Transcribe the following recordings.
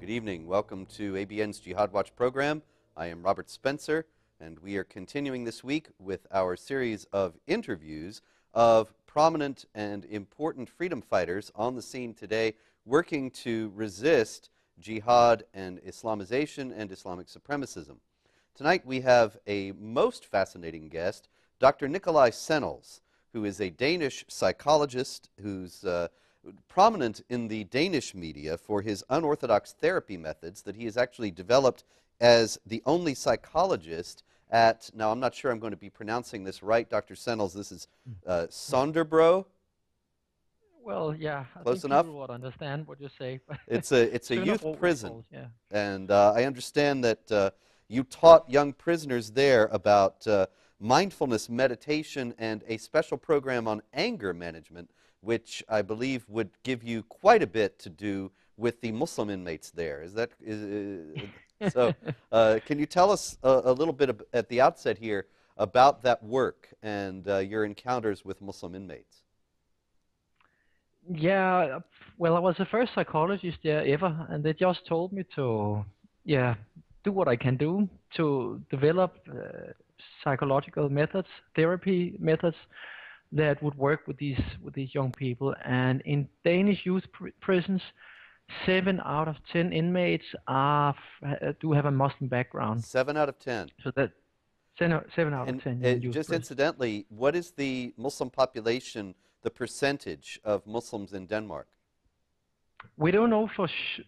Good evening. Welcome to ABN's Jihad Watch program. I am Robert Spencer, and we are continuing this week with our series of interviews of prominent and important freedom fighters on the scene today working to resist jihad and Islamization and Islamic supremacism. Tonight we have a most fascinating guest, Dr. Nicolai Sennels, who is a Danish psychologist who's prominent in the Danish media for his unorthodox therapy methods that he has actually developed as the only psychologist at, now I'm not sure I'm going to be pronouncing this right, Dr. Sennels, this is Sonderbro? Well, yeah, I Close think enough? people would understand what you say. It's a youth Sønderbro, it's prison, called, yeah. and I understand that you taught young prisoners there about mindfulness, meditation, and a special program on anger management, which I believe would give you quite a bit to do with the Muslim inmates there. Is that so? Can you tell us a little bit at the outset here about that work and your encounters with Muslim inmates? Yeah, well, I was the first psychologist there ever, and they just told me to, yeah, do what I can do to develop psychological methods, therapy methods that would work with these young people. And in Danish youth prisons, 7 out of 10 inmates do have a Muslim background. 7 out of 10. So that 7 out of And 10 in youth just prisons. incidentally, what is the Muslim population, the percentage of Muslims in Denmark? We don't know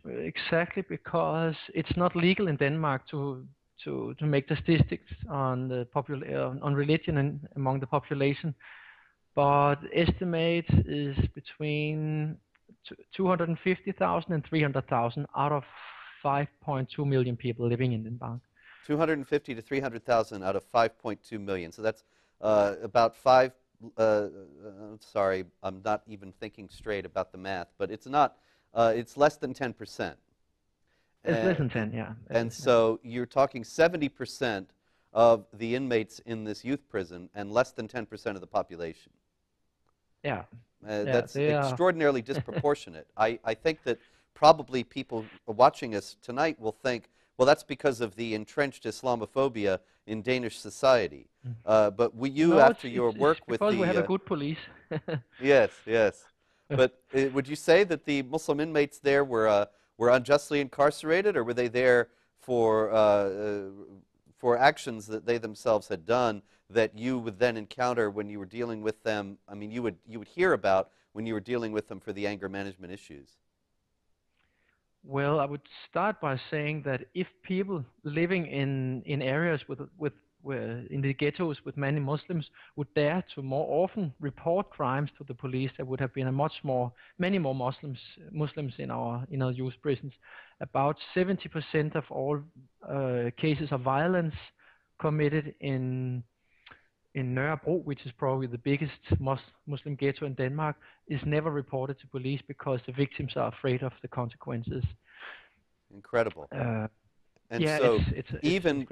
exactly because it's not legal in Denmark to make statistics on the on religion among the population, but estimate is between 250,000 and 300,000 out of 5.2 million people living in Denmark. 250 to 300,000 out of 5.2 million. So that's about sorry, I'm not even thinking straight about the math, but it's not, it's less than 10%. It's less than 10, yeah. And so you're talking 70% of the inmates in this youth prison and less than 10% of the population. Yeah. That's extraordinarily disproportionate. I think that probably people watching us tonight will think, well, that's because of the entrenched Islamophobia in Danish society. But after your work with the... because we have a good police. Yes, yes. But would you say that the Muslim inmates there were unjustly incarcerated, or were they there for actions that they themselves had done that you would then encounter when you were dealing with them? I mean, you would hear about when you were dealing with them for the anger management issues. Well, I would start by saying that if people living in areas in the ghettos with many Muslims would dare to more often report crimes to the police, there would have been many more Muslims in our youth prisons. About 70% of all cases of violence committed in Nørrebro, which is probably the biggest Muslim ghetto in Denmark, is never reported to police because the victims are afraid of the consequences. Incredible. And yeah, so even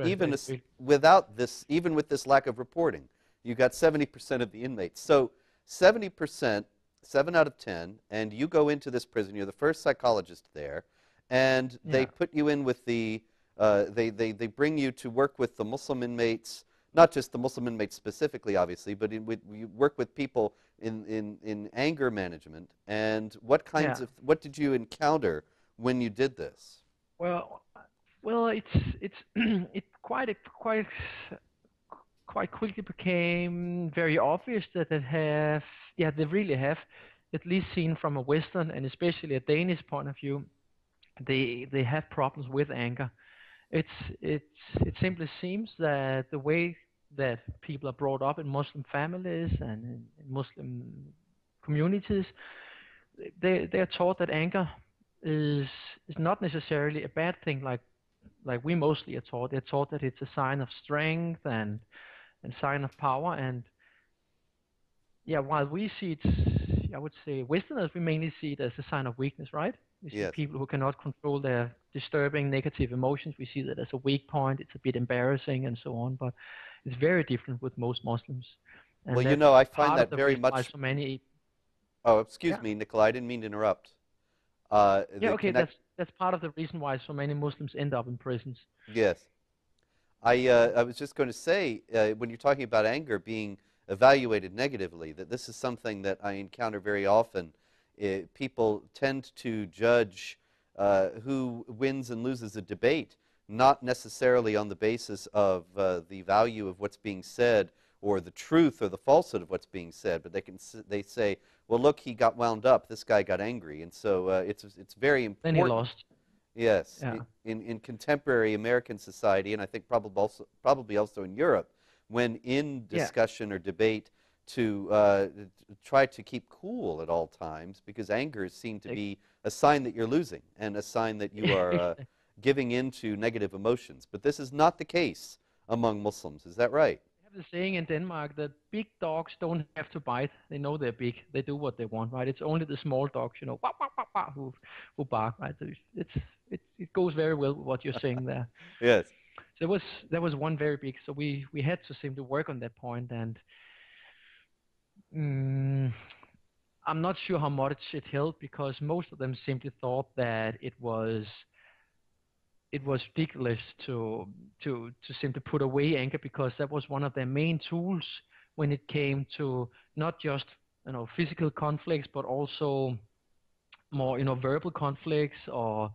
with this lack of reporting, you got 70% of the inmates. So 70%, 7 out of 10, and you go into this prison. You're the first psychologist there, and they put you in with the they bring you to work with the Muslim inmates. Not just the Muslim inmates specifically, obviously, but you work with people in anger management. And what what did you encounter when you did this? Well, it quite quickly became very obvious that they really have, at least seen from a Western and especially a Danish point of view, they have problems with anger. It simply seems that the way that people are brought up in Muslim families and in Muslim communities, they are taught that anger is not necessarily a bad thing like we mostly are taught. They're taught that it's a sign of strength and sign of power. And yeah, while we see it, I would say Westerners, we mainly see it as a sign of weakness, right? We see people who cannot control their disturbing negative emotions. We see that as a weak point. It's a bit embarrassing and so on. But it's very different with most Muslims. And well, I find that very much... So many... Oh, excuse me, Nicolai, I didn't mean to interrupt. Okay, that's part of the reason why so many Muslims end up in prisons. Yes. I was just going to say, when you're talking about anger being evaluated negatively, that this is something that I encounter very often. People tend to judge who wins and loses a debate, not necessarily on the basis of the value of what's being said or the truth or the falsehood of what's being said, but they say, well, look, he got wound up, this guy got angry, and so it's very Then he important. lost. Yes, Yeah. in contemporary American society, and I think probably also in Europe, when in Yeah. discussion or debate, to try to keep cool at all times, because anger is seen to Ex- be a sign that you're losing and a sign that you are giving into negative emotions. But this is not the case among Muslims. Is that right? We have the saying in Denmark that big dogs don't have to bite. They know they're big. They do what they want, right? It's only the small dogs, wah, wah, wah, wah, who bark, right? So it goes very well with what you're saying there. Yes. So there was one very big. So we had to simply work on that point, and mm, I'm not sure how much it helped because most of them simply thought that it was ridiculous to simply put away anger because that was one of their main tools when it came to not just physical conflicts but also more verbal conflicts or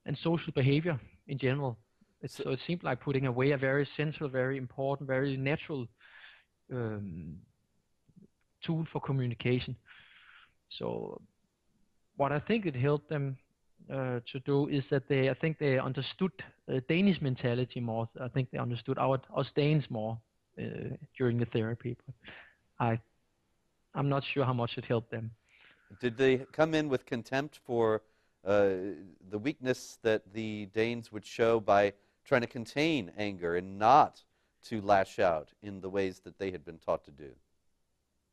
and social behavior in general. So, So it seemed like putting away a very central, very important, very natural um, tool for communication. So what I think it helped them to do is that I think they understood Danish mentality more. I think they understood our Danes more during the therapy. But I, I'm not sure how much it helped them. did they come in with contempt for the weakness that the Danes would show by trying to contain anger and not to lash out in the ways that they had been taught to do?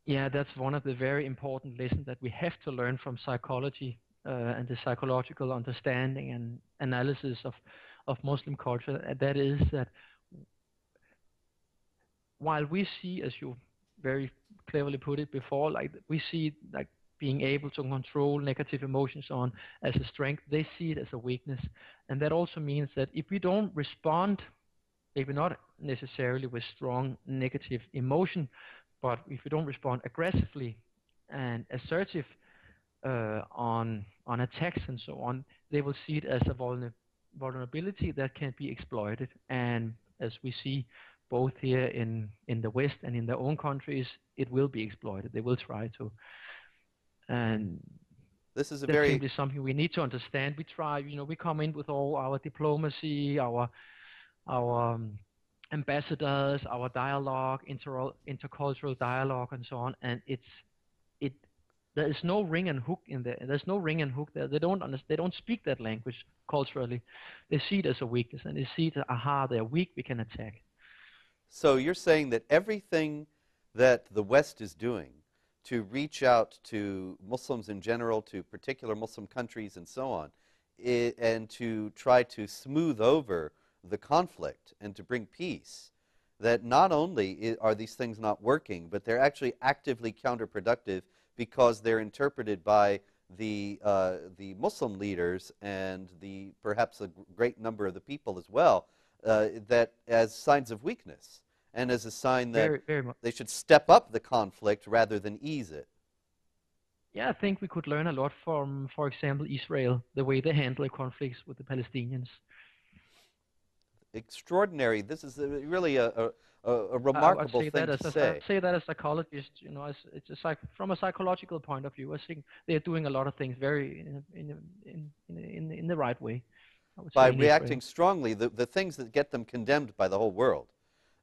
Yeah, that's one of the very important lessons that we have to learn from psychology and the psychological understanding and analysis of Muslim culture. And that is that while we see, as you very cleverly put it before, like we see like being able to control negative emotions on as a strength, they see it as a weakness. And that also means that if we don't respond, maybe not necessarily with strong negative emotion, but if we don't respond aggressively and assertive on attacks and so on, they will see it as a vulnerability that can be exploited. And as we see both here in the West and in their own countries, it will be exploited. They will try to. And This is a that's very simply something we need to understand. We try, we come in with all our diplomacy, our ambassadors, our dialogue, intercultural dialogue, and so on. And it there is no ring and hook in there. There's no ring and hook there. They don't speak that language culturally. They see it as a weakness, and they see it, aha, they're weak. We can attack. So you're saying that everything that the West is doing to reach out to Muslims in general, to particular Muslim countries and so on, and to try to smooth over the conflict and to bring peace, that not only are these things not working, but they're actually actively counterproductive because they're interpreted by the Muslim leaders and perhaps a great number of the people as well, that as signs of weakness and as a sign that Very, very much. they should step up the conflict rather than ease it. Yeah, I think we could learn a lot from, for example, Israel, the way they handle conflicts with the Palestinians. Extraordinary. This is really a I'd remarkable say thing that to as I say. say that as a psychologist, as it's from a psychological point of view, I think they are doing a lot of things very in the right way. I would By say in reacting Israel. strongly, the things that get them condemned by the whole world,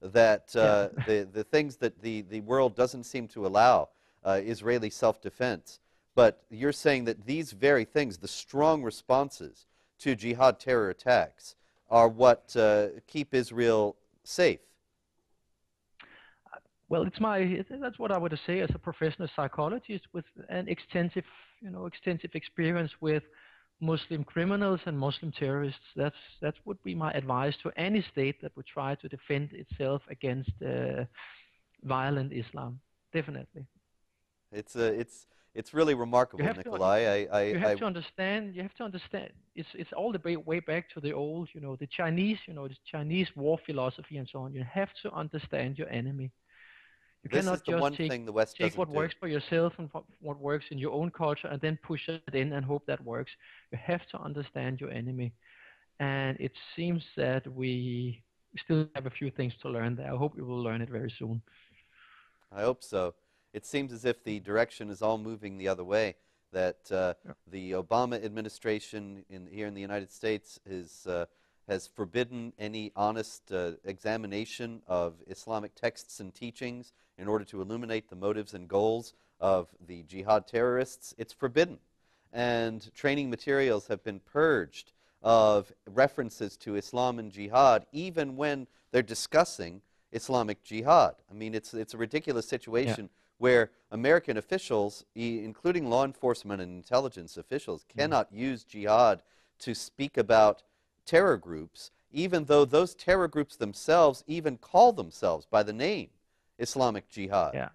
that Yeah, the things that the world doesn't seem to allow, Israeli self-defense. But you're saying that these very things, the strong responses to jihad terror attacks, are what keep Israel safe. well, that's what I would say as a professional psychologist with an extensive experience with Muslim criminals and Muslim terrorists. That would be my advice to any state that would try to defend itself against violent Islam. Definitely. It's It's really You remarkable, have to Nikolai. you have to understand. You have to understand. It's all the way back to the old, the Chinese, the Chinese war philosophy and so on. You have to understand your enemy. You This is cannot the just one thing the West take doesn't what do. works for yourself and what works in your own culture and then push it in and hope that works. You have to understand your enemy. And it seems that we still have a few things to learn there. I hope we will learn it very soon. I hope so. It seems as if the direction is all moving the other way, that Yeah. the Obama administration here in the United States has forbidden any honest examination of Islamic texts and teachings in order to illuminate the motives and goals of the jihad terrorists. It's forbidden. And training materials have been purged of references to Islam and jihad, even when they're discussing Islamic jihad. I mean, it's a ridiculous Yeah. situation where American officials, including law enforcement and intelligence officials, Mm. cannot use jihad to speak about terror groups, even though those terror groups themselves even call themselves by the name Islamic Jihad Yeah.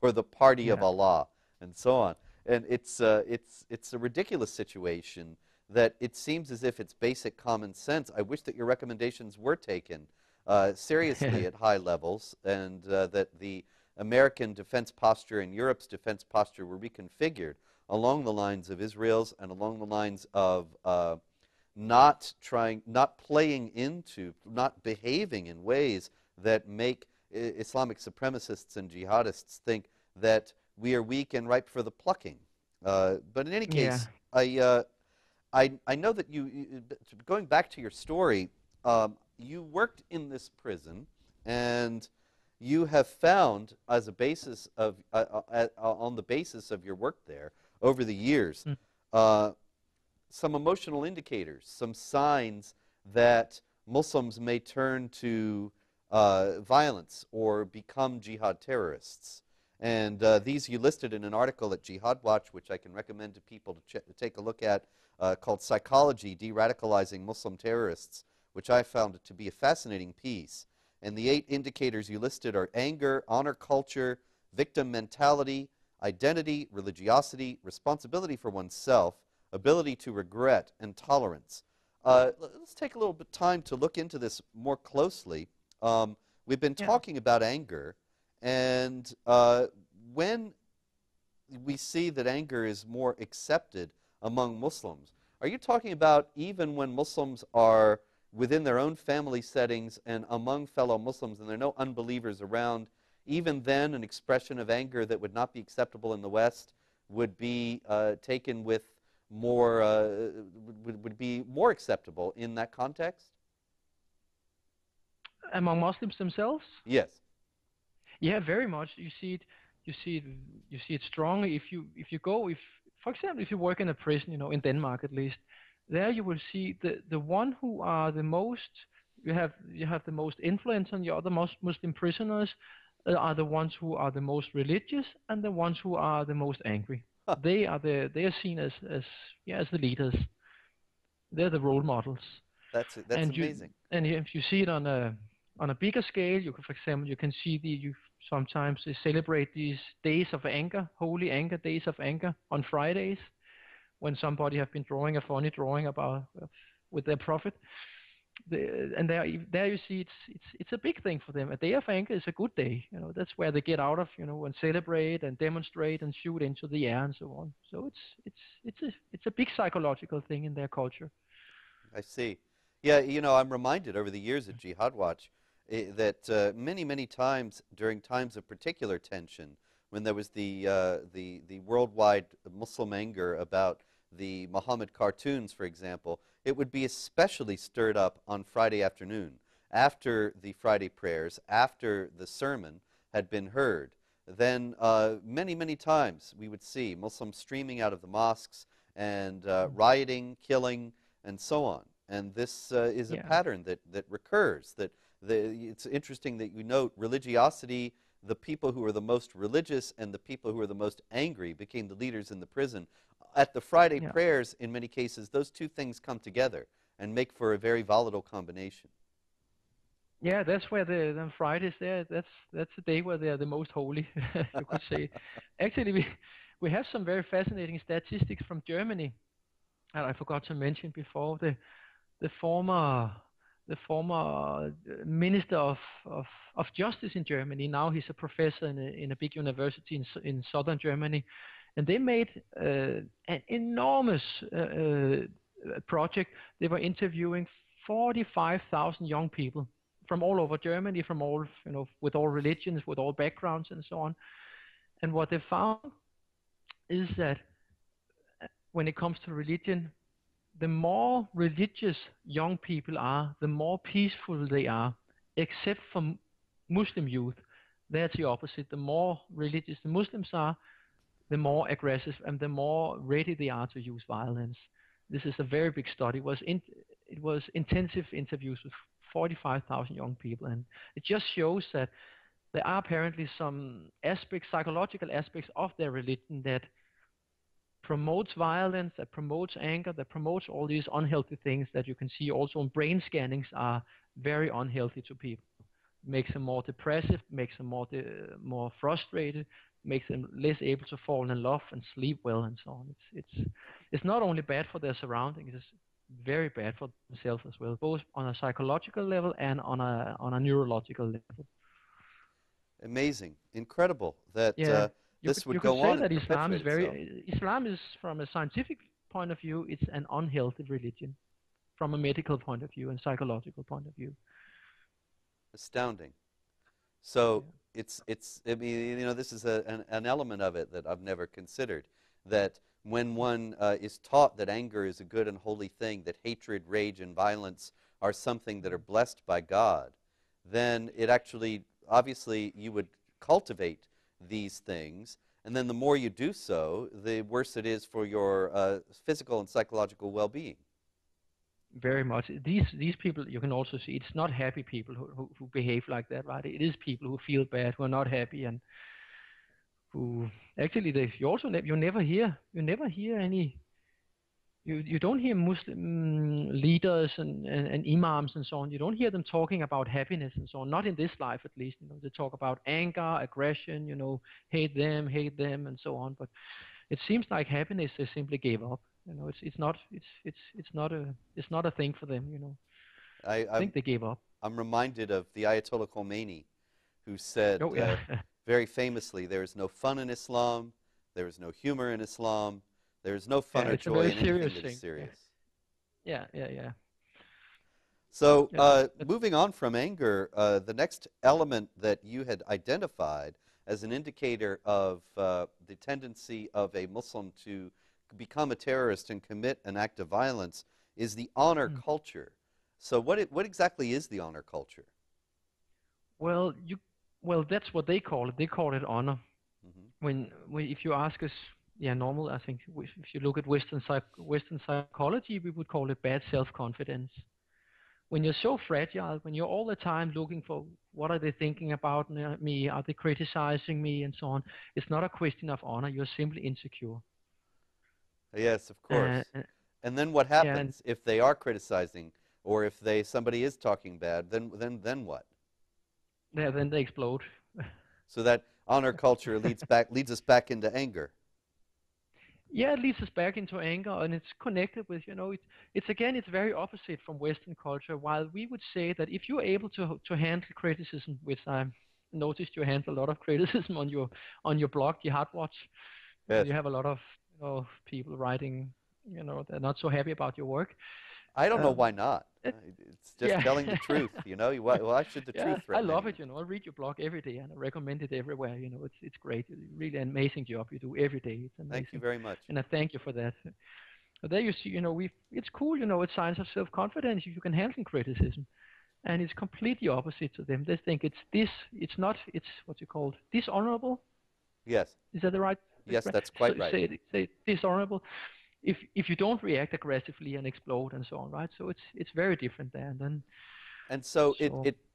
or the Party of Yeah. Allah and so on. And it's a ridiculous situation that it seems as if it's basic common sense. I wish that your recommendations were taken seriously at high levels, and that the American defense posture and Europe's defense posture were reconfigured along the lines of Israel's and along the lines of not playing into, not behaving in ways that make Islamic supremacists and jihadists think that we are weak and ripe for the plucking. But in any Yeah. case, I know that going back to your story, you worked in this prison, and you have found, as a basis of on the basis of your work there over the years, Mm. some emotional indicators, some signs that Muslims may turn to violence or become jihad terrorists. And these you listed in an article at Jihad Watch, which I can recommend to people to take a look at, called Psychology, De-Radicalizing Muslim Terrorists, which I found to be a fascinating piece. And the 8 indicators you listed are anger, honor culture, victim mentality, identity, religiosity, responsibility for oneself, ability to regret, and tolerance. Let's take a little bit of time to look into this more closely. We've been Yeah. talking about anger, and when we see that anger is more accepted among Muslims, are you talking about even when Muslims are within their own family settings and among fellow Muslims and there are no unbelievers around, even then an expression of anger that would not be acceptable in the West would be taken with more, would be more acceptable in that context? Among Muslims themselves? Yes. Yeah, very much. You see it, you see it strongly. If you go, if for example, if you work in a prison, in Denmark at least, there you will see the one who are the most, you have the most influence on the other most Muslim prisoners, are the ones who are the most religious and the ones who are the most angry. Huh. They are seen as the leaders. They're the role models. That's And you amazing. and if you see it on a bigger scale, you can, for example, you can see you sometimes they celebrate these days of anger, holy anger, days of anger on Fridays, when somebody have been drawing a funny drawing about with their prophet. And there you see it's a big thing for them. A day of anger is a good day. That's where they get out of, and celebrate and demonstrate and shoot into the air and so on. So it's a big psychological thing in their culture. I see. Yeah, I'm reminded over the years at Jihad Watch that many, many times during times of particular tension, when there was the worldwide Muslim anger about the Muhammad cartoons, for example, it would be especially stirred up on Friday afternoon after the Friday prayers, after the sermon had been heard. Then many, many times we would see Muslims streaming out of the mosques and rioting, killing, and so on. And this is a Yeah. pattern that recurs. It's interesting that you note religiosity, the people who are the most religious and the people who are the most angry became the leaders in the prison. At the Friday Yeah. prayers, in many cases, those two things come together and make for a very volatile combination. Yeah, that's where the Fridays there. That's the day where they are the most holy, you could say. Actually, we have some very fascinating statistics from Germany that I forgot to mention before. The former minister of justice in Germany, now he's a professor in a big university in southern Germany, and they made an enormous project. They were interviewing 45,000 young people from all over Germany, from all, with all religions, with all backgrounds and so on. And what they found is that when it comes to religion, the more religious young people are, the more peaceful they are, except for Muslim youth. That's the opposite. The more religious the Muslims are, the more aggressive and the more ready they are to use violence. This is a very big study. It was intensive interviews with 45,000 young people, and it just shows that there are apparently some aspects, psychological aspects of their religion that promotes violence, that promotes anger, that promotes all these unhealthy things that you can see also in brain scannings are very unhealthy to people. Makes them more depressive, makes them more frustrated, makes them less able to fall in love and sleep well and so on. It's not only bad for their surroundings, it's very bad for themselves as well, both on a psychological level and on a neurological level. Amazing, incredible that yeah. this would you go could say on that and Islam is perpetuate itself. Islam is, from a scientific point of view, it's an unhealthy religion, from a medical point of view and psychological point of view. Astounding. So Yeah. I mean, this is an element of it that I've never considered, that when one is taught that anger is a good and holy thing, that hatred, rage, and violence are something that are blessed by God, then it actually, obviously, you would cultivate these things, and then the more you do so, the worse it is for your physical and psychological well-being. Very much. These people, you can also see, it's not happy people who behave like that, right? It is people who feel bad, who are not happy, and who actually you never hear any. You don't hear Muslim leaders and imams and so on. You don't hear them talking about happiness and so on. Not in this life, at least. They talk about anger, aggression. Hate them, and so on. But it seems like happiness they simply gave up. It's not a thing for them. I think they gave up. I'm reminded of the Ayatollah Khomeini, who said Oh yeah. very famously, "There is no fun in Islam. There is no humor in Islam. There is no fun or It's a joy very in anything serious that thing. is serious." Yeah. So Yeah. moving on from anger, the next element that you had identified as an indicator of the tendency of a Muslim to become a terrorist and commit an act of violence is the honor culture. So what exactly is the honor culture? Well, that's what they call it. They call it honor. Mm-hmm. If you ask us, normal. I think if you look at Western psychology, we would call it bad self-confidence. When you're so fragile, when you're all the time looking for what are they thinking about me, are they criticizing me, and so on, it's not a question of honor. You're simply insecure. Yes, of course. And then what Yeah, happens if they are criticizing, or if somebody is talking bad? Then what? then they explode. So that honor culture leads us back into anger. Yeah, it leads us back into anger, and it's connected with, it's very opposite from Western culture. While we would say that if you're able to handle criticism, which I noticed you handle a lot of criticism on your blog, the Heartwatch, Yes. you have a lot of people writing, they're not so happy about your work. I don't know why not. It's just telling the truth, Why should the truth threaten I love anyone? it, I read your blog every day, and I recommend it everywhere. It's great. It's really an amazing job you do every day. It's amazing. Thank you very much. And I thank you for that. But there you see, it's cool, it's signs of self-confidence if you can handle criticism. And it's completely opposite to them. They think it's what you call dishonorable. Yes. Is that the right? Yes, that's quite right. Say dishonorable. If you don't react aggressively and explode and so on, right? So it's very different there. And so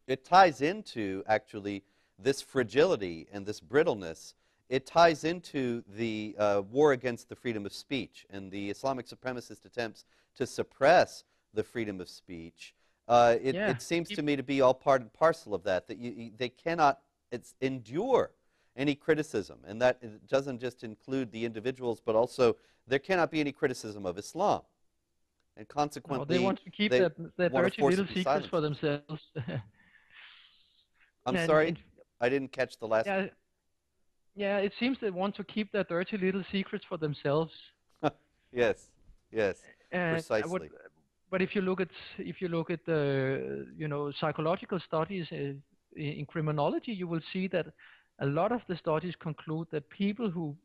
it ties into, actually, this fragility and this brittleness. It ties into the war against the freedom of speech and the Islamic supremacist attempts to suppress the freedom of speech. It seems to me to be all part and parcel of that, they cannot endure any criticism, and that it doesn't just include the individuals, but also there cannot be any criticism of Islam, and No, they consequently want to keep they their want to dirty force little it to be secrets for silenced. themselves. I'm and, sorry, and I didn't catch the last. yeah, yeah, it seems they want to keep their dirty little secrets for themselves. Yes, yes, And precisely. but if you look at the psychological studies in criminology, you will see that a lot of the studies conclude that people who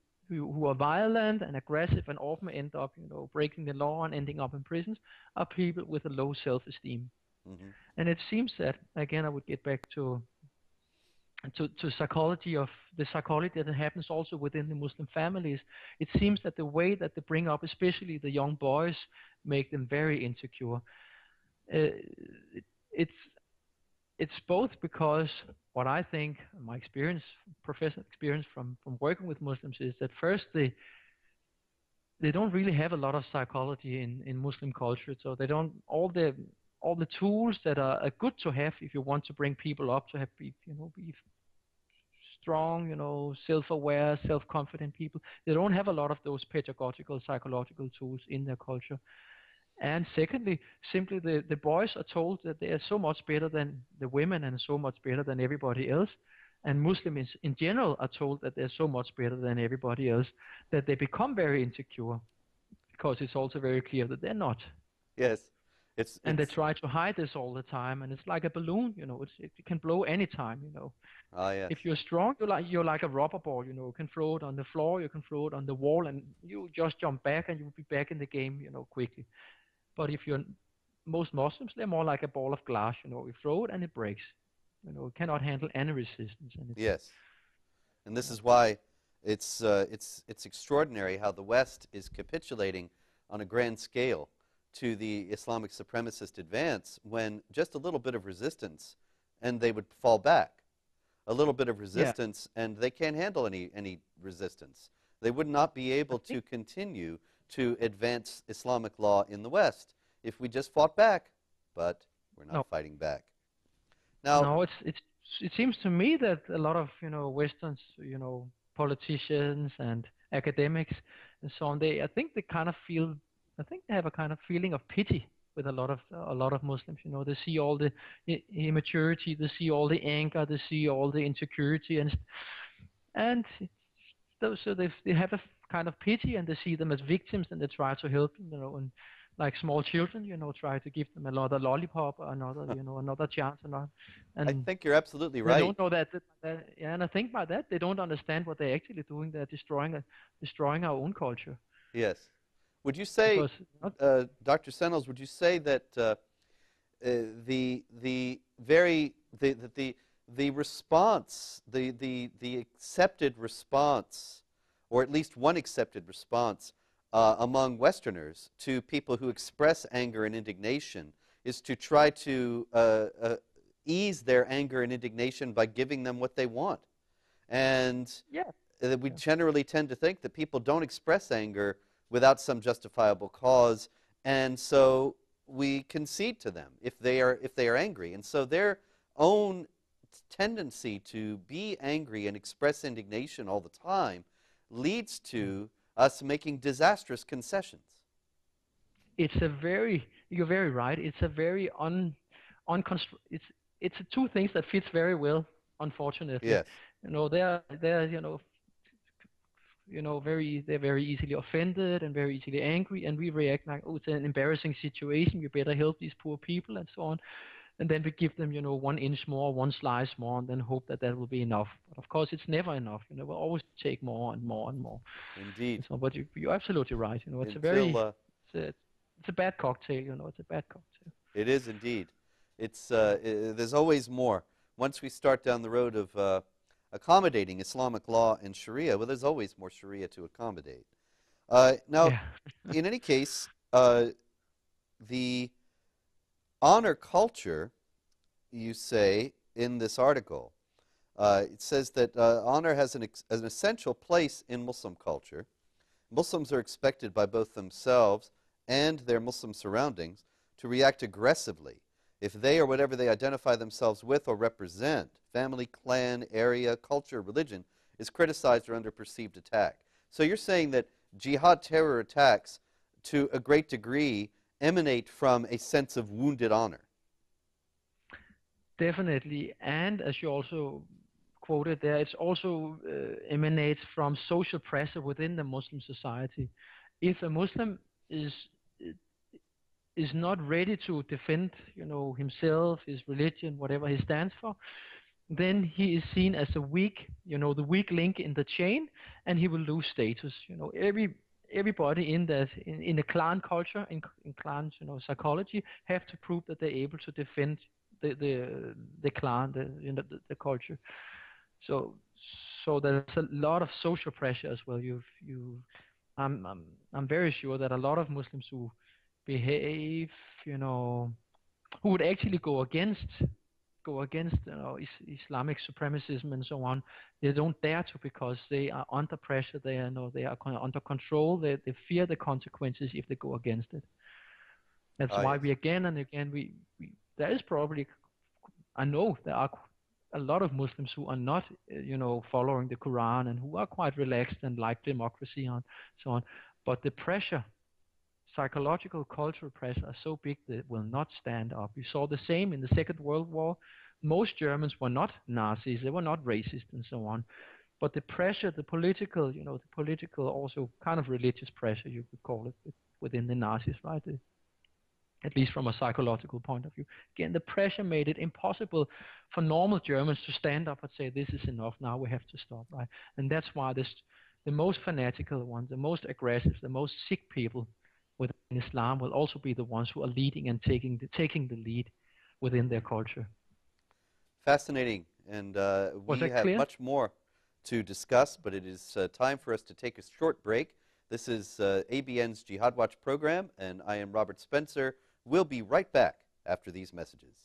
are violent and aggressive and often end up breaking the law and ending up in prisons are people with a low self-esteem. Hmm. And it seems that, again, I would get back to psychology of the psychology that happens also within the Muslim families. It seems that the way that they bring up, especially the young boys, make them very insecure. It's it's both because what I think, my experience, professional experience from working with Muslims, is that first they don't really have a lot of psychology in Muslim culture, so they don't all the tools that are good to have if you want to bring people up to have be strong, self-aware, self-confident people. They don't have a lot of those pedagogical, psychological tools in their culture. And secondly, simply the boys are told that they are so much better than the women and so much better than everybody else. And Muslims in general are told that they're so much better than everybody else that they become very insecure because it's also very clear that they're not. Yes, And they it's try to hide this all the time. And it's like a balloon, it can blow anytime. ah yes, If you're strong, you're like a rubber ball. You can throw it on the floor, you can throw it on the wall, and you just jump back and you'll be back in the game, quickly. But if you're most Muslims, they're more like a ball of glass. You throw it and it breaks. It cannot handle any resistance, and it's yes. And this yeah, is why it's extraordinary how the West is capitulating on a grand scale to the Islamic supremacist advance when just a little bit of resistance and they would fall back. A little bit of yeah. resistance and they can't handle any resistance. They would not be I able to think continue to advance Islamic law in the West if we just fought back, but we're not no, fighting back. Now, no. It seems to me that a lot of Westerns, politicians and academics and so on, I think they kind of feel, I think they have a kind of feeling of pity with a lot of Muslims. They see all the immaturity, they see all the anger, they see all the insecurity, and so they have a kind of pity, and they see them as victims, and they try to help them, and like small children, try to give them another lollipop, or another chance, I and think you're absolutely they right. don't know yeah, and I think by that they don't understand what they're actually doing. They're destroying our own culture Yes. Would you say, because not, Dr. Sennels, would you say that the very the response, the accepted response, or at least one accepted response among Westerners to people who express anger and indignation is to try to ease their anger and indignation by giving them what they want. And yeah, we yeah. generally tend to think that people don't express anger without some justifiable cause, and so we concede to them if they are angry. And so their own tendency to be angry and express indignation all the time leads to us making disastrous concessions. You're very right. It's a very it's two things that fits very well, unfortunately. Yes. They're they're very easily offended and very easily angry, and we react like, oh, it's an embarrassing situation, we better help these poor people and so on. And then we give them 1 inch more, one slice more, and then hope that that will be enough. But of course it's never enough. We'll always take more and more and more. Indeed. And so, but you're absolutely right. Until It's a bad cocktail. It's a bad cocktail. it is indeed. There's always more. Once we start down the road of accommodating Islamic law and Sharia, well, there's always more Sharia to accommodate. Now, Yeah. in any case, the honor culture, you say in this article, it says that honor has an essential place in Muslim culture. Muslims are expected by both themselves and their Muslim surroundings to react aggressively if they or whatever they identify themselves with or represent, family, clan, area, culture, religion, is criticized or under perceived attack. So you're saying that jihad terror attacks, to a great degree, emanate from a sense of wounded honor. Definitely, and as you also quoted there, it's also emanates from social pressure within the Muslim society. If a Muslim is not ready to defend, himself, his religion, whatever he stands for, then he is seen as a weak, the weak link in the chain, and he will lose status. Everybody in that in a clan culture, in clans, psychology, have to prove that they're able to defend the clan, the culture. So there's a lot of social pressure as well. I'm very sure that a lot of Muslims who behave, who would actually go against Islamic supremacism and so on, they don't dare to, because they are under pressure. They are under control. They fear the consequences if they go against it. That's why we again and again there is probably, I know there are a lot of Muslims who are not following the Quran and who are quite relaxed and like democracy and so on, but the pressure, psychological, cultural pressure, are so big that it will not stand up. We saw the same in the Second World War. Most Germans were not Nazis, they were not racist and so on. But the pressure, the political, also kind of religious pressure, you could call it, within the Nazis, right? At least from a psychological point of view. Again, the pressure made it impossible for normal Germans to stand up and say, this is enough, now we have to stop, right? And that's why the most fanatical ones, the most aggressive, the most sick people within Islam will also be the ones who are leading and taking the lead within their culture. Fascinating, and we have much more to discuss, but it is time for us to take a short break. This is ABN's Jihad Watch program, and I am Robert Spencer. We'll be right back after these messages.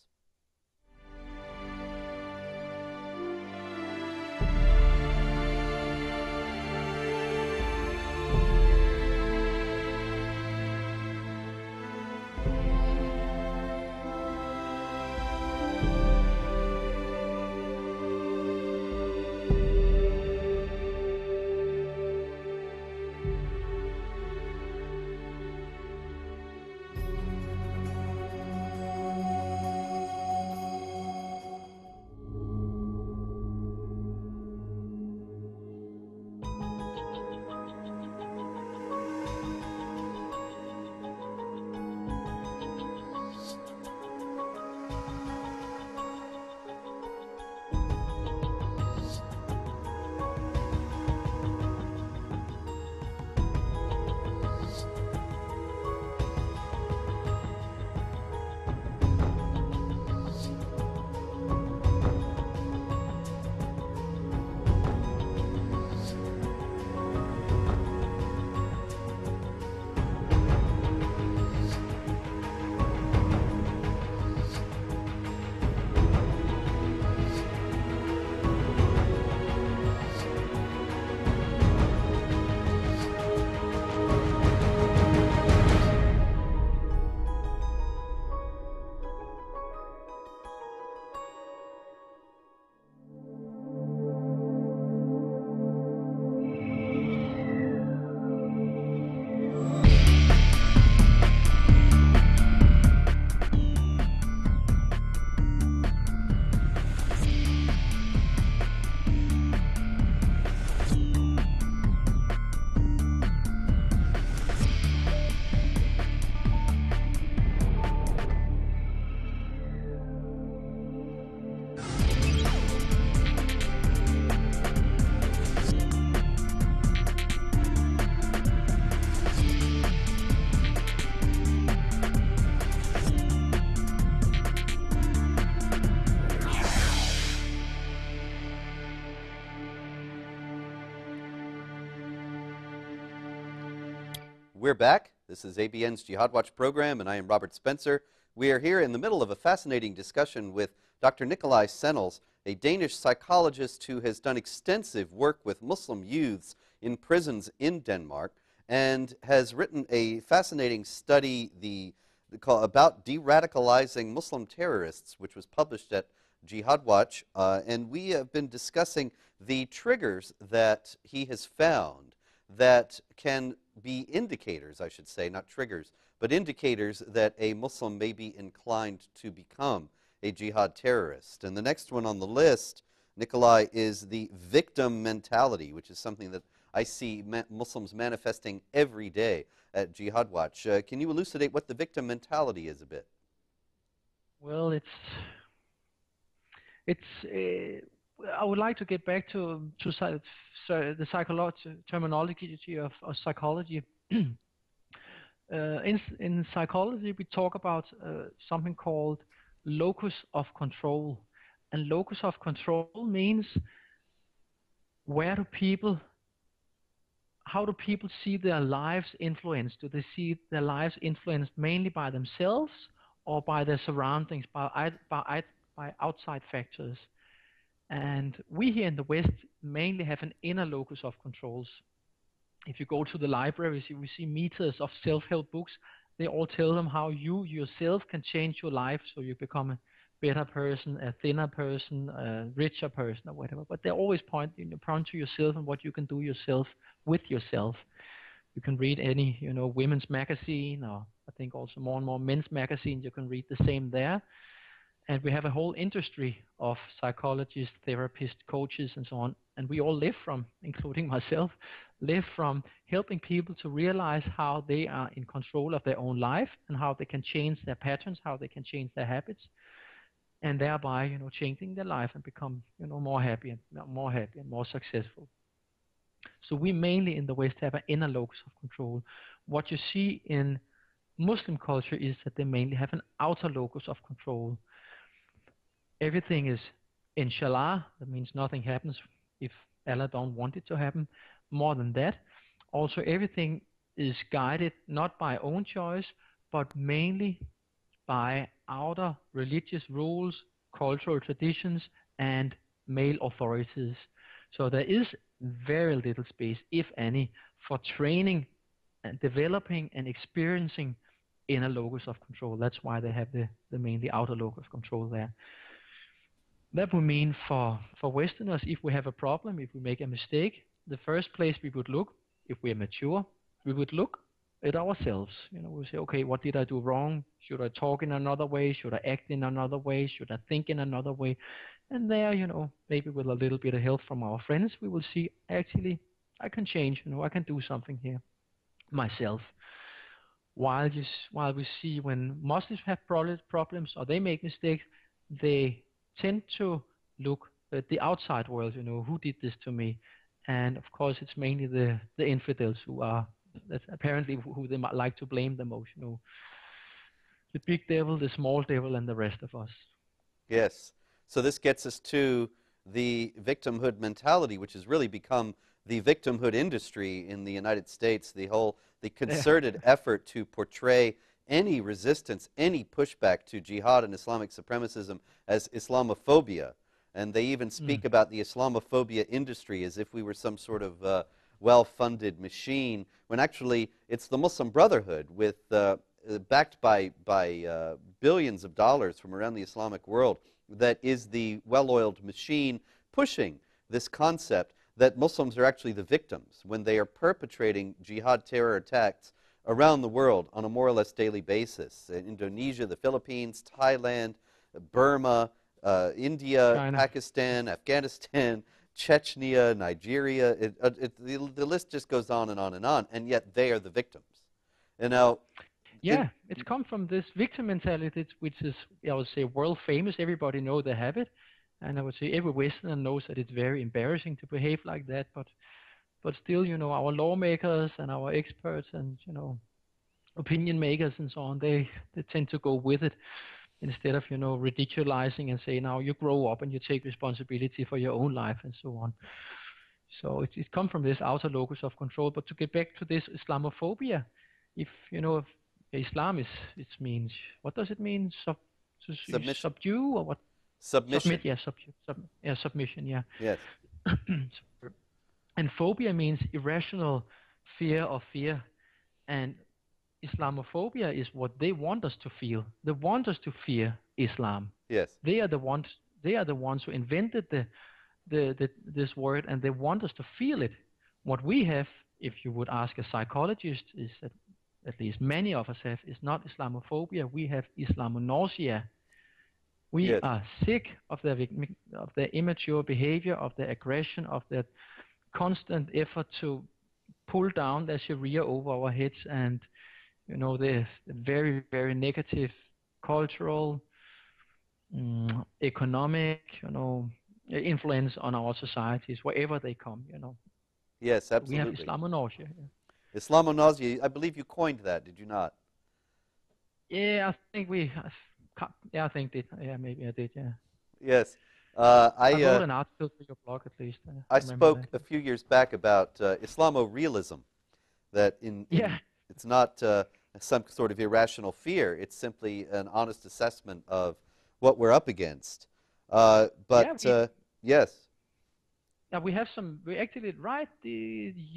We're back. This is ABN's Jihad Watch program, and I am Robert Spencer. We are here in the middle of a fascinating discussion with Dr. Nikolaj Sennels, a Danish psychologist who has done extensive work with Muslim youths in prisons in Denmark and has written a fascinating study about de-radicalizing Muslim terrorists, which was published at Jihad Watch, and we have been discussing the triggers that he has found that can be indicators, I should say, not triggers, but indicators that a Muslim may be inclined to become a jihad terrorist. And the next one on the list, Nikolai, is the victim mentality, which is something that I see Muslims manifesting every day at Jihad Watch. Can you elucidate what the victim mentality is a bit? Well, I would like to get back to the terminology of psychology. In psychology, we talk about something called locus of control, and locus of control means how do people see their lives influenced? Do they see their lives influenced mainly by themselves or by their surroundings, by outside factors? And we here in the West mainly have an inner locus of controls. If you go to the libraries, you will see meters of self-help books. They all tell them how you yourself can change your life so you become a better person, a thinner person, a richer person, or whatever. But they always point to yourself and what you can do yourself with yourself. You can read any, women's magazine, or I think also more and more men's magazines. You can read the same there. And we have a whole industry of psychologists, therapists, coaches, and so on. And we all live from, including myself, live from helping people to realize how they are in control of their own life and how they can change their patterns, how they can change their habits, and thereby, changing their life and become, more happy and more successful. So we mainly in the West have an inner locus of control. What you see in Muslim culture is that they mainly have an outer locus of control. Everything is inshallah. That means nothing happens if Allah don't want it to happen. More than that, also everything is guided not by own choice, but mainly by outer religious rules, cultural traditions, and male authorities. So there is very little space, if any, for training and developing and experiencing inner locus of control. That's why they have the mainly outer locus of control there. That would mean for Westerners, if we have a problem, if we make a mistake, the first place we would look, if we are mature, we would look at ourselves. We'll say, okay, what did I do wrong? Should I talk in another way? Should I act in another way? Should I think in another way? And there, maybe with a little bit of help from our friends, we will see, actually, I can change, I can do something here myself. While we see when Muslims have problems or they make mistakes, they tend to look at the outside world, who did this to me? And of course, it's mainly the infidels that's apparently who they might like to blame the most, the big devil, the small devil, and the rest of us. Yes. So this gets us to the victimhood mentality, which has really become the victimhood industry in the United States, the concerted effort to portray any resistance, any pushback to jihad and Islamic supremacism as Islamophobia. And they even speak about the Islamophobia industry as if we were some sort of well-funded machine, when actually it's the Muslim Brotherhood, with backed by billions of dollars from around the Islamic world, that is the well-oiled machine pushing this concept that Muslims are actually the victims when they are perpetrating jihad terror attacks around the world on a more or less daily basis. In Indonesia, the Philippines, Thailand, Burma, India, China, Pakistan, Afghanistan, Chechnya, Nigeria. The list just goes on and on and on, and yet they are the victims. It's come from this victim mentality, which is, I would say, world famous. Everybody knows they have it. And I would say every Westerner knows that it's very embarrassing to behave like that. But still, our lawmakers and our experts and, opinion makers and so on, they tend to go with it instead of, ridiculizing and say, now you grow up and you take responsibility for your own life and so on. So it comes from this outer locus of control. But to get back to this Islamophobia, if Islam it means, what does it mean? Subdue or what? Submission. Submission, yeah. Yes. And phobia means irrational fear of fear. And Islamophobia is what they want us to feel. They want us to fear Islam. Yes. They are the ones they are the ones who invented this word, and they want us to feel it. What we have, if you would ask a psychologist, is that at least many of us have, is not Islamophobia. We have Islamonausea. We Yes. are sick of their immature behavior, of their aggression, of their constant effort to pull down their Sharia over our heads, and the very, very negative cultural, economic, influence on our societies wherever they come. Yes, We have absolutely. Islamonausea. Islamonausea, I believe you coined that, did you not? Yeah, I think yeah, maybe I did. Yeah, Yes. I wrote an article for your blog at least. I I remember spoke that. a few years back about Islamo-realism, that Yeah, it's not some sort of irrational fear. It's simply an honest assessment of what we're up against. yeah, Yes, we have some. We actually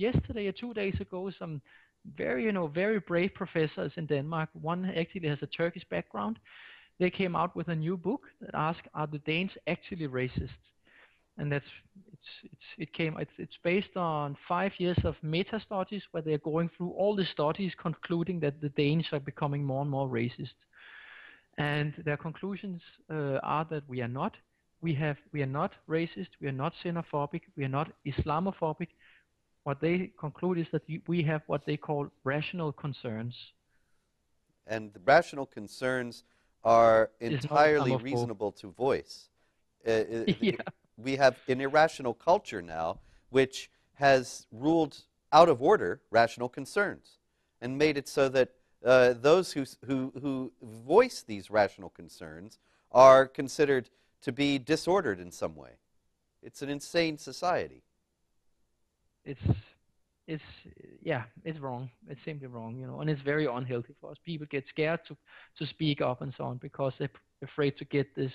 yesterday or 2 days ago, some very brave professors in Denmark. One actually has a Turkish background. They came out with a new book that asked, "Are the Danes actually racist?" And it's based on 5 years of meta studies where they're going through all the studies, concluding that the Danes are becoming more and more racist. And their conclusions are that we are not. We are not racist. We are not xenophobic. We are not Islamophobic. What they conclude is that we have what they call rational concerns. and the rational concerns are Is not entirely Islamophobic. reasonable to voice. Yeah. We have an irrational culture now which has ruled out of order rational concerns and made it so that those who voice these rational concerns are considered to be disordered in some way. It's an insane society. it's it's it's wrong. It's simply wrong, and it's very unhealthy for us. People get scared to speak up and so on because they're afraid to get this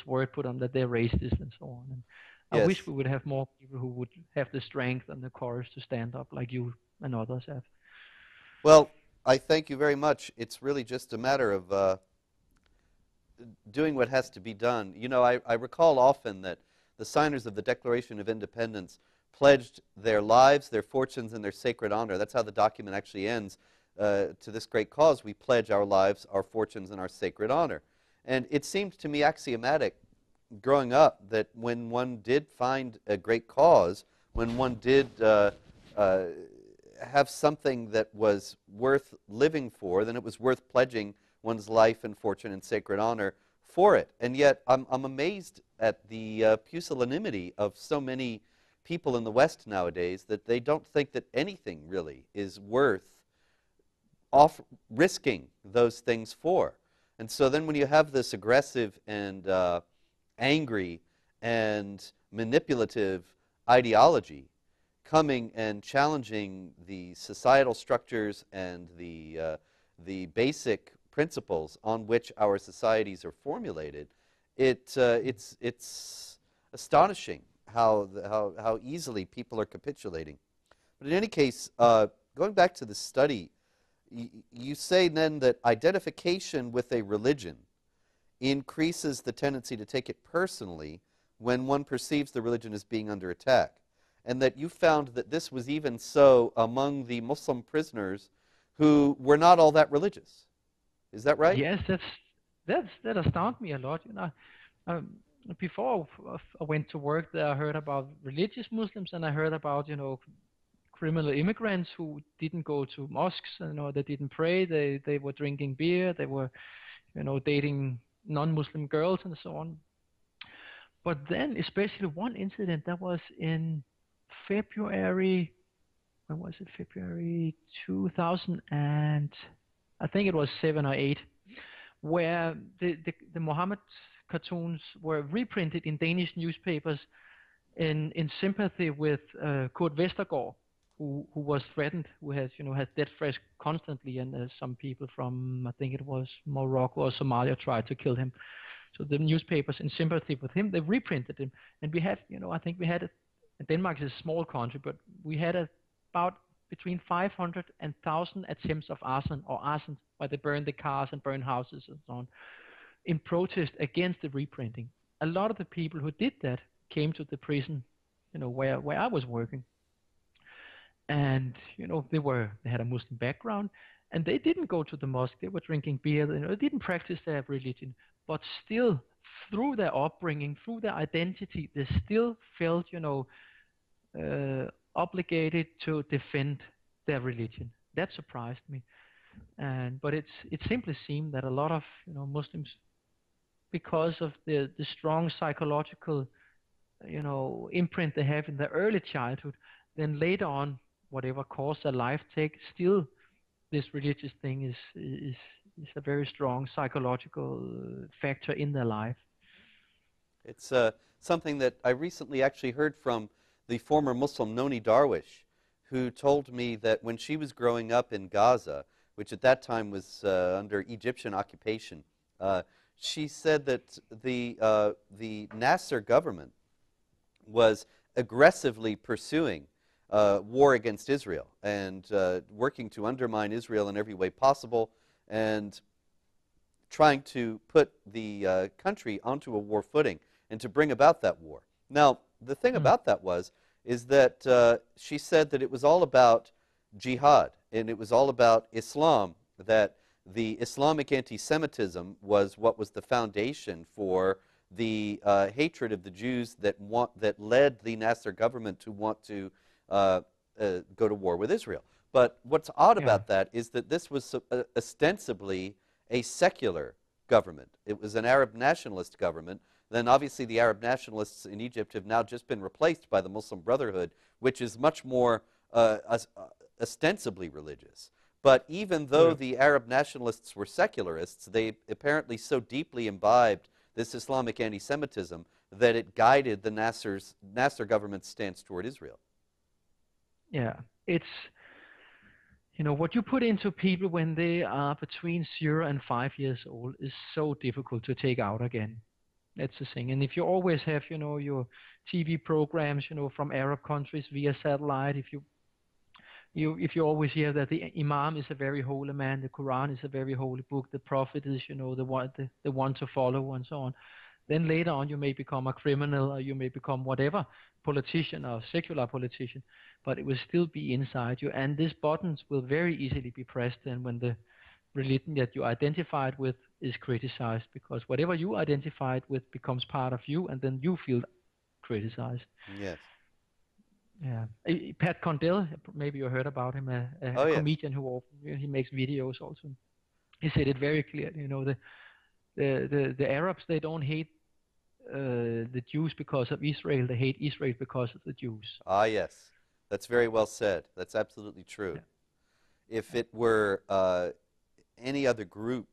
word put on that they're racist and so on. And I wish Yes. we would have more people who would have the strength and the courage to stand up like you and others have. Well, I thank you very much. It's really just a matter of doing what has to be done. I recall often that the signers of the Declaration of Independence pledged their lives, their fortunes, and their sacred honor. That's how the document actually ends. To this great cause, we pledge our lives, our fortunes, and our sacred honor. And it seemed to me axiomatic growing up that when one did find a great cause, when one did have something that was worth living for, then it was worth pledging one's life and fortune and sacred honor for it. And yet I'm amazed at the pusillanimity of so many people in the West nowadays that they don't think that anything really is worth risking those things for. And so then when you have this aggressive and angry and manipulative ideology coming and challenging the societal structures and the basic principles on which our societies are formulated, it's astonishing how easily people are capitulating. But in any case, going back to the study, you say then that identification with a religion increases the tendency to take it personally when one perceives the religion as being under attack, and that you found that this was even so among the Muslim prisoners who were not all that religious. Is that right? Yes, that astounded me a lot. Before I went to work there, I heard about religious Muslims, and I heard about criminal immigrants who didn't go to mosques. They didn't pray. They were drinking beer. They were dating non-Muslim girls and so on. But then, especially one incident that was in February. When was it? February 2000, and I think it was 7 or 8, where the Muhammad cartoons were reprinted in Danish newspapers in sympathy with Kurt Vestergaard, who was threatened, who has death threats constantly, and some people from, I think it was Morocco or Somalia, tried to kill him. So the newspapers, in sympathy with him, they reprinted him, and we had, I think we had Denmark is a small country, but we had about between 500 and 1,000 attempts of arson, where they burned the cars and burned houses and so on. in protest against the reprinting. A lot of the people who did that came to the prison, where I was working, and they had a Muslim background, and they didn't go to the mosque. They were drinking beer. They didn't practice their religion, but still, through their upbringing, through their identity, they still felt, obligated to defend their religion. That surprised me, but it simply seemed that a lot of Muslims, because of the strong psychological imprint they have in their early childhood, then later on, whatever course their life takes, still this religious thing is a very strong psychological factor in their life. It's something that I recently actually heard from the former Muslim Noni Darwish, who told me that when she was growing up in Gaza, which at that time was under Egyptian occupation, she said that the Nasser government was aggressively pursuing war against Israel and working to undermine Israel in every way possible and trying to put the country onto a war footing and to bring about that war. Now, the thing about that is that she said that it was all about jihad and it was all about Islam, that the Islamic anti-Semitism was what was the foundation for the hatred of the Jews that led the Nasser government to want to go to war with Israel. But what's odd about that is that this was ostensibly a secular government. It was an Arab nationalist government. Then obviously the Arab nationalists in Egypt have now just been replaced by the Muslim Brotherhood, which is much more ostensibly religious. But even though the Arab nationalists were secularists, they apparently so deeply imbibed this Islamic anti-Semitism that it guided the Nasser government's stance toward Israel. Yeah, it's, what you put into people when they are between 0 and 5 years old is so difficult to take out again. That's the thing. And if you always have, your TV programs, from Arab countries via satellite, if you always hear that the Imam is a very holy man, the Quran is a very holy book, the Prophet is, the one to follow, and so on, then later on you may become a criminal, or you may become whatever, politician or secular politician, but it will still be inside you. And these buttons will very easily be pressed then when the religion that you identified with is criticized, because whatever you identified with becomes part of you, and then you feel criticized. Yes. Yeah. Pat Condell, maybe you heard about him, a comedian who often, he makes videos also. He said it very clearly, the Arabs, they don't hate the Jews because of Israel, they hate Israel because of the Jews. Ah, yes. That's very well said. That's absolutely true. Yeah. If it were any other group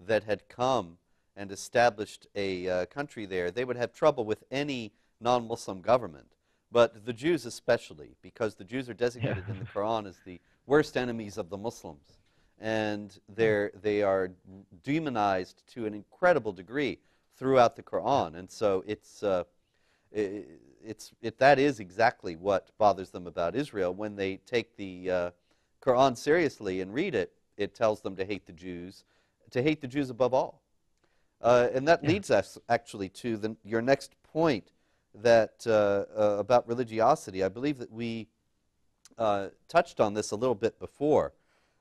that had come and established a country there, they would have trouble with any non-Muslim government. But the Jews especially, because the Jews are designated in the Quran as the worst enemies of the Muslims. And they are demonized to an incredible degree throughout the Quran. And so that is exactly what bothers them about Israel. When they take the Quran seriously and read it, it tells them to hate the Jews above all. And that leads us actually to your next point, that about religiosity. I believe that we touched on this a little bit before,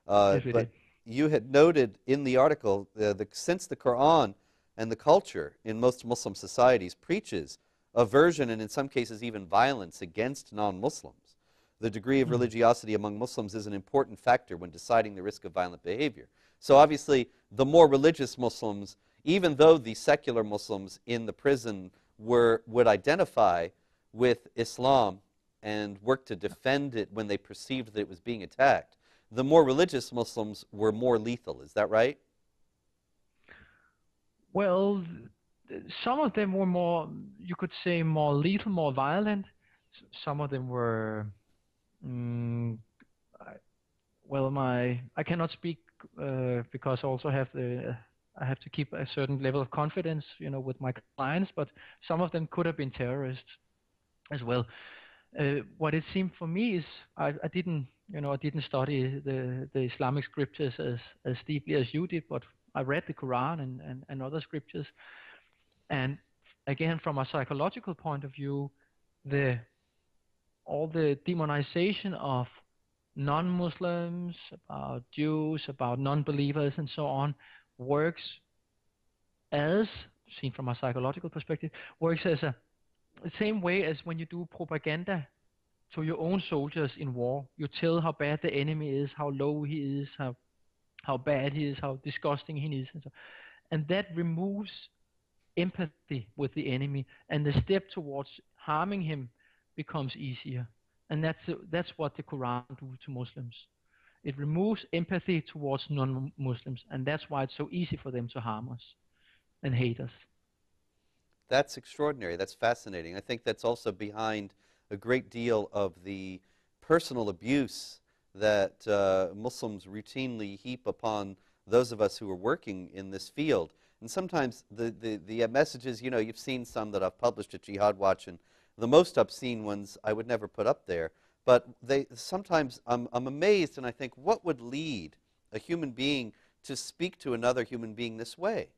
but you had noted in the article since the Quran and the culture in most Muslim societies preaches aversion and in some cases even violence against non-Muslims, the degree of religiosity among Muslims is an important factor when deciding the risk of violent behavior. So obviously the more religious Muslims, even though the secular Muslims in the prison would identify with Islam and work to defend it when they perceived that it was being attacked, the more religious Muslims were more lethal. Is that right? Well, some of them were more, you could say, more lethal, more violent. Some of them were, I cannot speak because I also have I have to keep a certain level of confidence, with my clients, but some of them could have been terrorists as well. What it seemed for me is I didn't study the Islamic scriptures as deeply as you did, but I read the Quran and other scriptures, and again, from a psychological point of view, the all the demonization of non-Muslims, about Jews, about non-believers, and so on, works as, seen from a psychological perspective, works as a the same way as when you do propaganda to your own soldiers in war. You tell how bad the enemy is, how low he is, how bad he is, how disgusting he is, and so. And that removes empathy with the enemy, and the step towards harming him becomes easier. And that's what the Quran do to Muslims. It removes empathy towards non-Muslims, and that's why it's so easy for them to harm us and hate us. That's extraordinary. That's fascinating. I think that's also behind a great deal of the personal abuse that Muslims routinely heap upon those of us who are working in this field. And sometimes the messages, you know, you've seen some that I've published at Jihad Watch, and the most obscene ones I would never put up there. But sometimes I'm amazed, and I think, what would lead a human being to speak to another human being this way?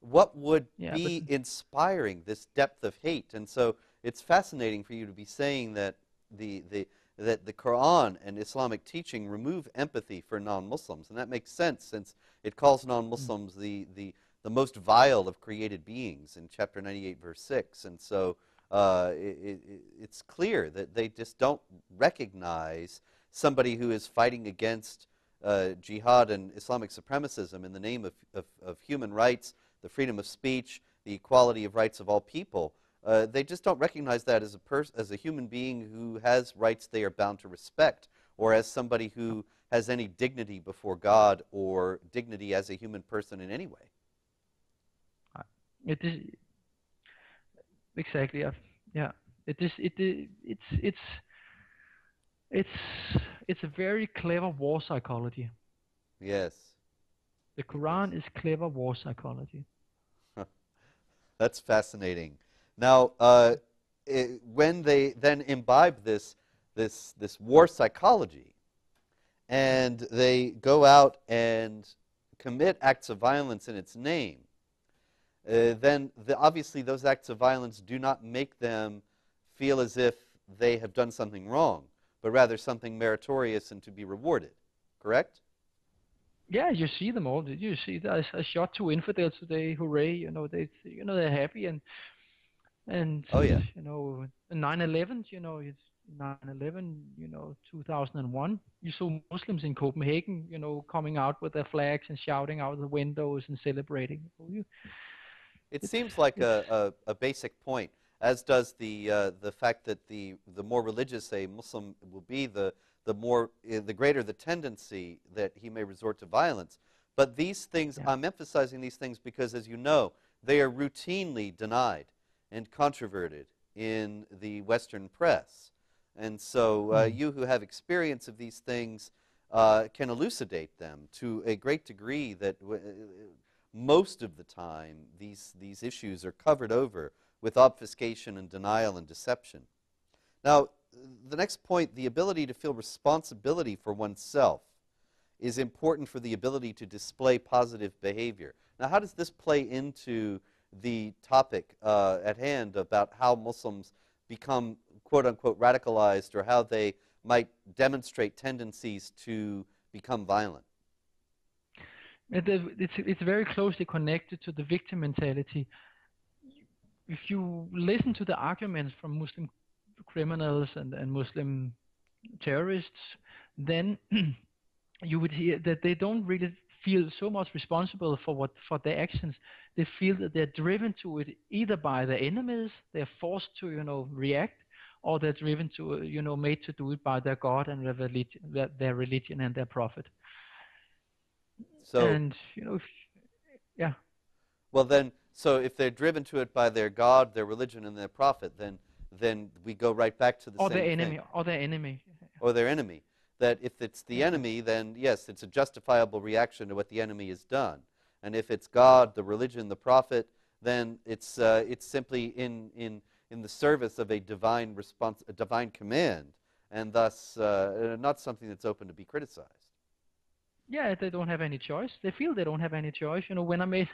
What would be inspiring this depth of hate? And so it's fascinating for you to be saying that that the Quran and Islamic teaching remove empathy for non-Muslims. And that makes sense, since it calls non-Muslims the most vile of created beings in chapter 98, verse 6. And so it's clear that they just don't recognize somebody who is fighting against jihad and Islamic supremacism in the name of human rights, the freedom of speech, the equality of rights of all people. They just don't recognize that as a human being who has rights they are bound to respect, or as somebody who has any dignity before God or dignity as a human person in any way. It is exactly, yeah. It's a very clever war psychology. Yes. The Quran is clever war psychology. That's fascinating. Now, when they then imbibe this war psychology, and they go out and commit acts of violence in its name, then obviously those acts of violence do not make them feel as if they have done something wrong, but rather something meritorious and to be rewarded. Correct? Yeah, you see them all. You see that I shot 2 infidels today. Hooray! You know they're happy, and Oh yeah. 9/11. It's 9/11. 2001. You saw Muslims in Copenhagen. Coming out with their flags and shouting out the windows and celebrating. It seems like a basic point, as does the fact that the more religious a Muslim will be, the greater the tendency that he may resort to violence. But these things, yeah. I'm emphasizing these things because, as you know, they are routinely denied and controverted in the Western press. And so you who have experience of these things can elucidate them to a great degree that most of the time these issues are covered over with obfuscation and denial and deception. Now, the next point, the ability to feel responsibility for oneself is important for the ability to display positive behavior. Now, how does this play into the topic at hand about how Muslims become, quote-unquote, radicalized, or how they might demonstrate tendencies to become violent? It's very closely connected to the victim mentality. If you listen to the arguments from Muslim criminals and Muslim terrorists, then you would hear that they don't really feel so much responsible for their actions. They feel that they're driven to it either by their enemies, they're forced to react, or they're driven to made to do it by their God and their religion and their prophet. So, and yeah. Well then, so if they're driven to it by their God, their religion, and their prophet, then we go right back to the same thing. Or their enemy. Or their enemy. That if it's the enemy, then yes, it's a justifiable reaction to what the enemy has done. And if it's God, the religion, the prophet, then it's simply in the service of a divine response, a divine command, and thus not something that's open to be criticized. yeah, they don't have any choice. They feel they don't have any choice. When I made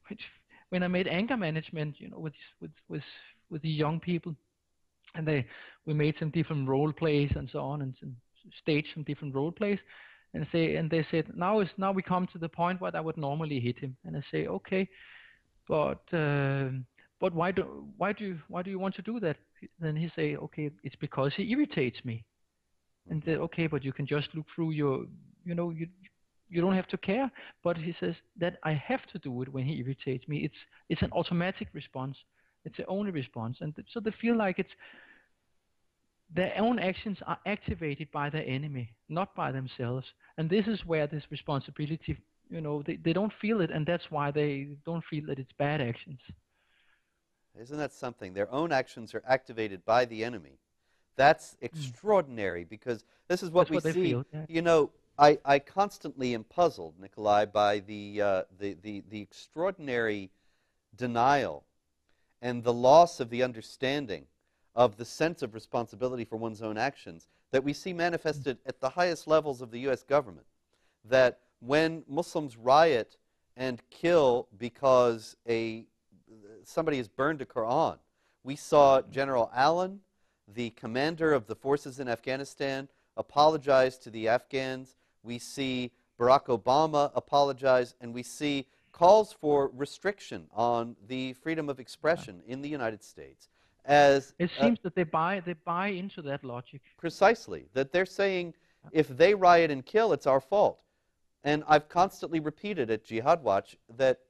which, when I made anger management, with the young people, and we made some different role plays and so on, and staged some different role plays, and they said now we come to the point where I would normally hit him, and I say okay, but why do you want to do that? Then he say okay, it's because he irritates me. And Mhm. then, okay, but you can just look through you don't have to care. But he says that I have to do it when he irritates me. It's an automatic response. It's the only response, and so they feel like it's their own actions are activated by their enemy, not by themselves. And this is where this responsibility, they don't feel it, and that's why they don't feel that it's bad actions. Isn't that something? Their own actions are activated by the enemy. That's Mm. extraordinary because this is what That's we what they see. feel. Yeah. You know, I constantly am puzzled, Nikolai, by the extraordinary denial and the loss of the understanding of the sense of responsibility for one's own actions that we see Mm. manifested at the highest levels of the U.S. government. That when Muslims riot and kill because somebody has burned a Quran, we saw General Allen, the commander of the forces in Afghanistan, apologize to the Afghans. We see Barack Obama apologize, and we see calls for restriction on the freedom of Yeah. expression in the United States as It seems that they buy into that logic. precisely that they're saying Yeah. if they riot and kill, it's our fault. And I've constantly repeated at Jihad Watch that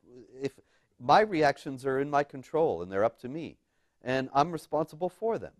if my reactions are in my control and they're up to me, and I'm responsible for them.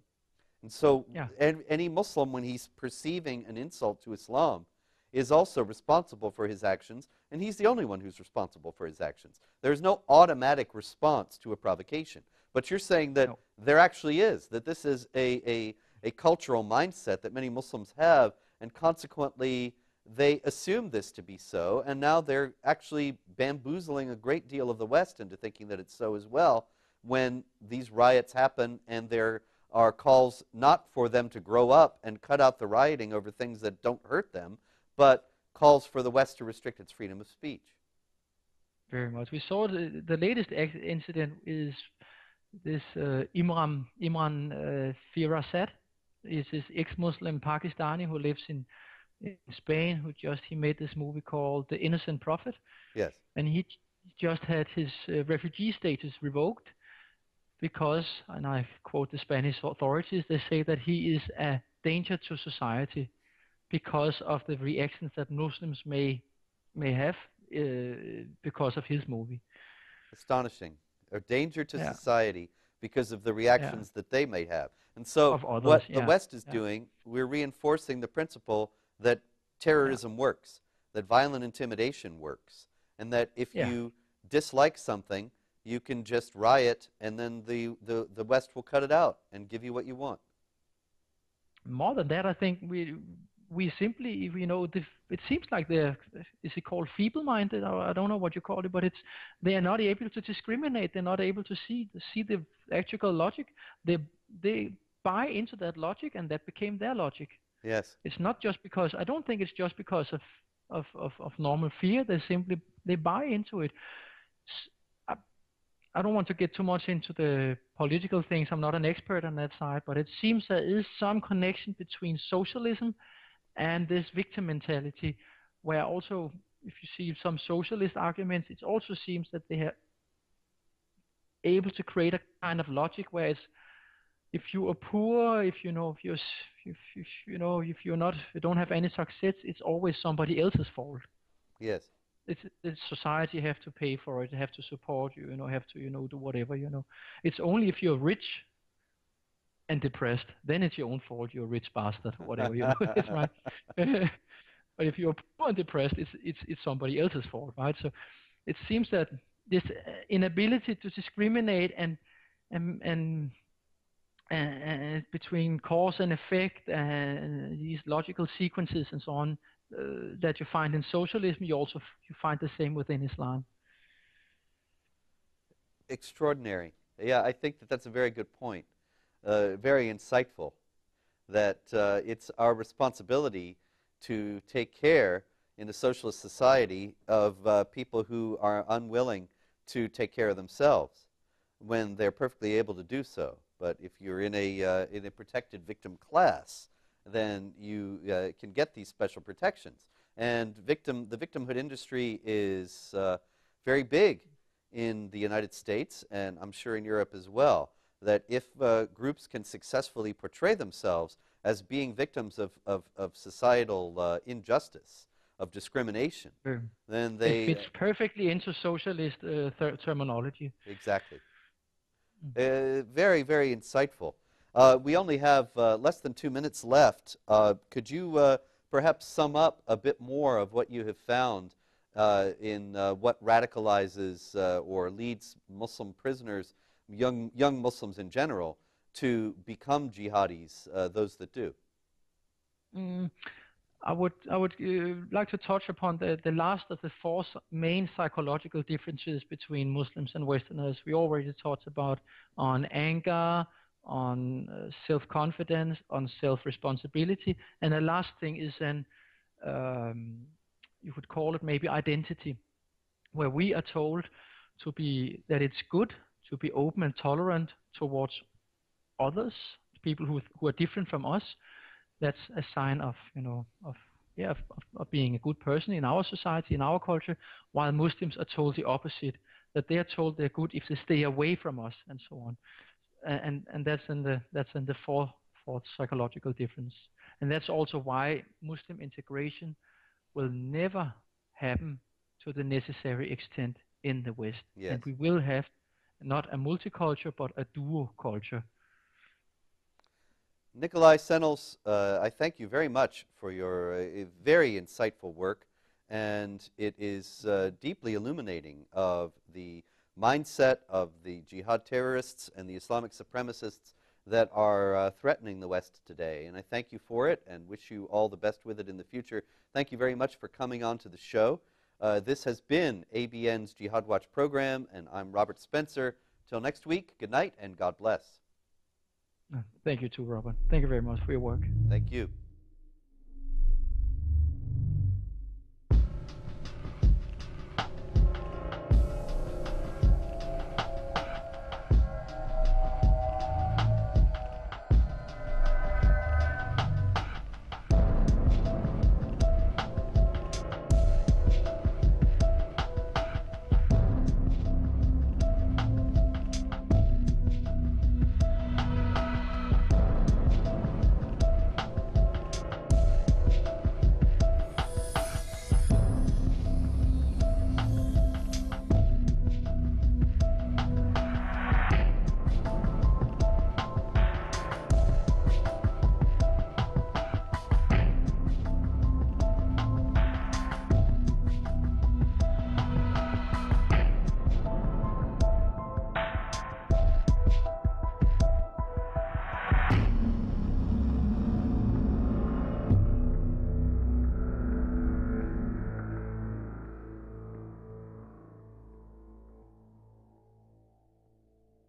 And so Yeah. any Muslim, when he's perceiving an insult to Islam, is also responsible for his actions, and he's the only one who's responsible for his actions. There's no automatic response to a provocation. But you're saying that No. there actually is, that this is a cultural mindset that many Muslims have, and consequently they assume this to be so, and now they're actually bamboozling a great deal of the West into thinking that it's so as well when these riots happen and there are calls not for them to grow up and cut out the rioting over things that don't hurt them, but calls for the West to restrict its freedom of speech. Very much. We saw the latest incident is this Imran Firasat is this ex-Muslim Pakistani who lives in Spain, who just he made this movie called The Innocent Prophet, Yes. and he just had his refugee status revoked because, and I quote the Spanish authorities, they say that he is a danger to society because of the reactions that Muslims may have because of his movie. Astonishing. A danger to Yeah, society because of the yeah, reactions that they may have. And so of others. what the Yeah, West is yeah, doing, we're reinforcing the principle that yeah, terrorism works, that violent intimidation works, and that if yeah. you dislike something, you can just riot and then the West will cut it out and give you what you want. More than that, I think we simply, it seems like they're, is it called feeble-minded, or I don't know what you call it, but they are not able to discriminate. They're not able to see the actual logic. They they buy into that logic, and that became their logic. Yes. It's not just because I don't think it's just because of normal fear. They buy into it. I, I don't want to get too much into the political things. I'm not an expert on that side, but it seems there is some connection between socialism and this victim mentality, where also, if you see some socialist arguments, it also seems that they are able to create a kind of logic where it's if you are poor, if you're not, you don't have any success, it's always somebody else's fault. Yes. It's society have to pay for it, have to support you, have to do whatever. It's only if you're rich and depressed, then it's your own fault. You're a rich bastard, whatever. It's right. But if you're poor and depressed, it's somebody else's fault, right? So it seems that this inability to discriminate and between cause and effect and these logical sequences and so on that you find in socialism, you find the same within Islam. Extraordinary. Yeah, I think that that's a very good point. Very insightful. That it's our responsibility to take care in a socialist society of people who are unwilling to take care of themselves when they're perfectly able to do so. But if you're in a protected victim class, then you can get these special protections. And the victimhood industry is very big in the United States, and I'm sure in Europe as well, that if groups can successfully portray themselves as being victims of societal injustice, of discrimination, Sure. then It they... fits perfectly into socialist terminology. Exactly. Mm. Very, very insightful. We only have less than 2 minutes left. Could you perhaps sum up a bit more of what you have found in what radicalizes or leads Muslim prisoners, young Muslims in general, to become jihadis, those that do? Mm, I would like to touch upon the last of the four main psychological differences between Muslims and Westerners. We already talked about on anger, on self-confidence, on self-responsibility, and the last thing is an you could call it maybe identity, where we are told that it's good to be open and tolerant towards others, people who are different from us. That's a sign of, of being a good person in our society, in our culture, while Muslims are told the opposite, that they are told they're good if they stay away from us, and so on. And that's in the fourth psychological difference. And that's also why Muslim integration will never happen to the necessary extent in the West. Yes. And we will have not a multicultural, but a duo culture. Nikolai Sennels, I thank you very much for your very insightful work, and it is deeply illuminating of the mindset of the jihad terrorists and the Islamic supremacists that are threatening the West today. And I thank you for it and wish you all the best with it in the future. Thank you very much for coming on to the show. This has been ABN's Jihad Watch program, and I'm Robert Spencer. Till next week, good night and God bless. Thank you too, Robert. Thank you very much for your work. Thank you.